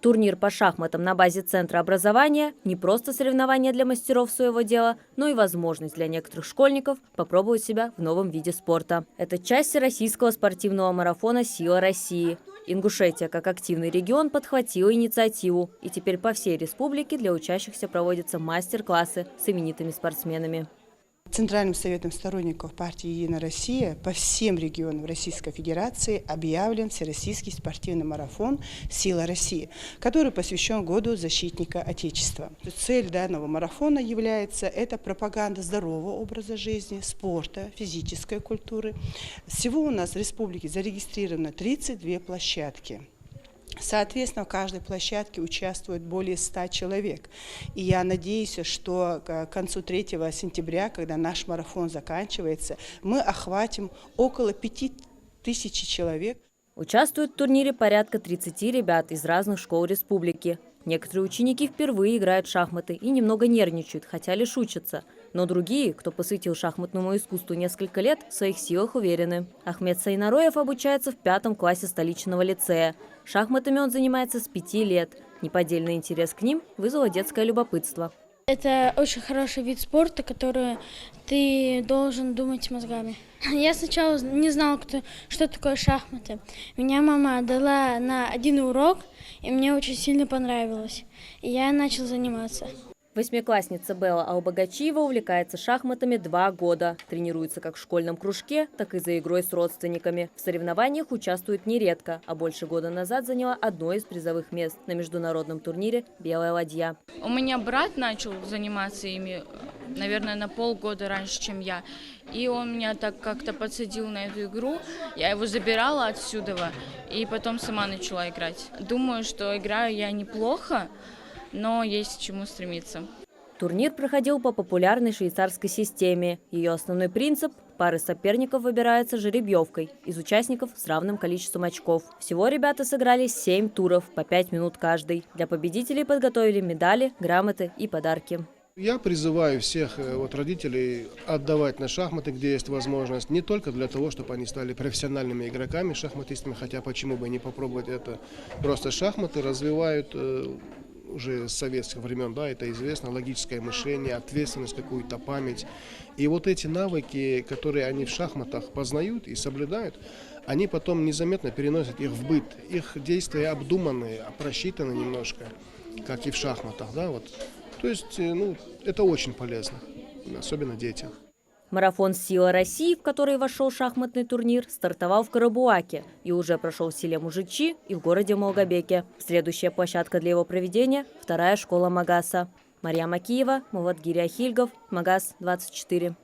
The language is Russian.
Турнир по шахматам на базе Центра образования – не просто соревнование для мастеров своего дела, но и возможность для некоторых школьников попробовать себя в новом виде спорта. Это часть всероссийского спортивного марафона «Сила России». Ингушетия, как активный регион, подхватила инициативу. И теперь по всей республике для учащихся проводятся мастер-классы с именитыми спортсменами. Центральным советом сторонников партии «Единая Россия» по всем регионам Российской Федерации объявлен всероссийский спортивный марафон «Сила России», который посвящен Году защитника Отечества. Цель данного марафона является пропаганда здорового образа жизни, спорта, физической культуры. Всего у нас в республике зарегистрировано 32 площадки. Соответственно, в каждой площадке участвует более 100 человек. И я надеюсь, что к концу 3 сентября, когда наш марафон заканчивается, мы охватим около 5000 человек. Участвуют в турнире порядка 30 ребят из разных школ республики. Некоторые ученики впервые играют в шахматы и немного нервничают, хотя лишь учатся. Но другие, кто посвятил шахматному искусству несколько лет, в своих силах уверены. Ахмед Сайнароев обучается в 5 классе столичного лицея. Шахматами он занимается с 5 лет. Неподдельный интерес к ним вызвало детское любопытство. Это очень хороший вид спорта, который ты должен думать мозгами. Я сначала не знала, что такое шахматы. Меня мама дала на один урок, и мне очень сильно понравилось. И я начал заниматься. Восьмиклассница Белла Албагачиева увлекается шахматами 2 года. Тренируется как в школьном кружке, так и за игрой с родственниками. В соревнованиях участвует нередко, а больше года назад заняла одно из призовых мест на международном турнире «Белая ладья». У меня брат начал заниматься ими, наверное, на полгода раньше, чем я. И он меня так как-то подсадил на эту игру. Я его забирала отсюда и потом сама начала играть. Думаю, что играю я неплохо, но есть к чему стремиться. Турнир проходил по популярной швейцарской системе. Ее основной принцип – пары соперников выбираются жеребьевкой из участников с равным количеством очков. Всего ребята сыграли 7 туров, по 5 минут каждый. Для победителей подготовили медали, грамоты и подарки. Я призываю всех родителей отдавать на шахматы, где есть возможность, не только для того, чтобы они стали профессиональными игроками, шахматистами, хотя почему бы не попробовать это. Просто шахматы развивают уже с советских времен, да, это известно, логическое мышление, ответственность, какую-то память. И вот эти навыки, которые они в шахматах познают и соблюдают, они потом незаметно переносят их в быт. Их действия обдуманные, просчитаны немножко, как и в шахматах, да, вот. То есть, это очень полезно, особенно детям. Марафон «Сила России», в который вошел шахматный турнир, стартовал в Карабуаке и уже прошел в селе Мужичи и в городе Молгобеке. Следующая площадка для его проведения – 2-я школа Магаса. Мария Макиева, Муладгирия Хильгов, Магас 24.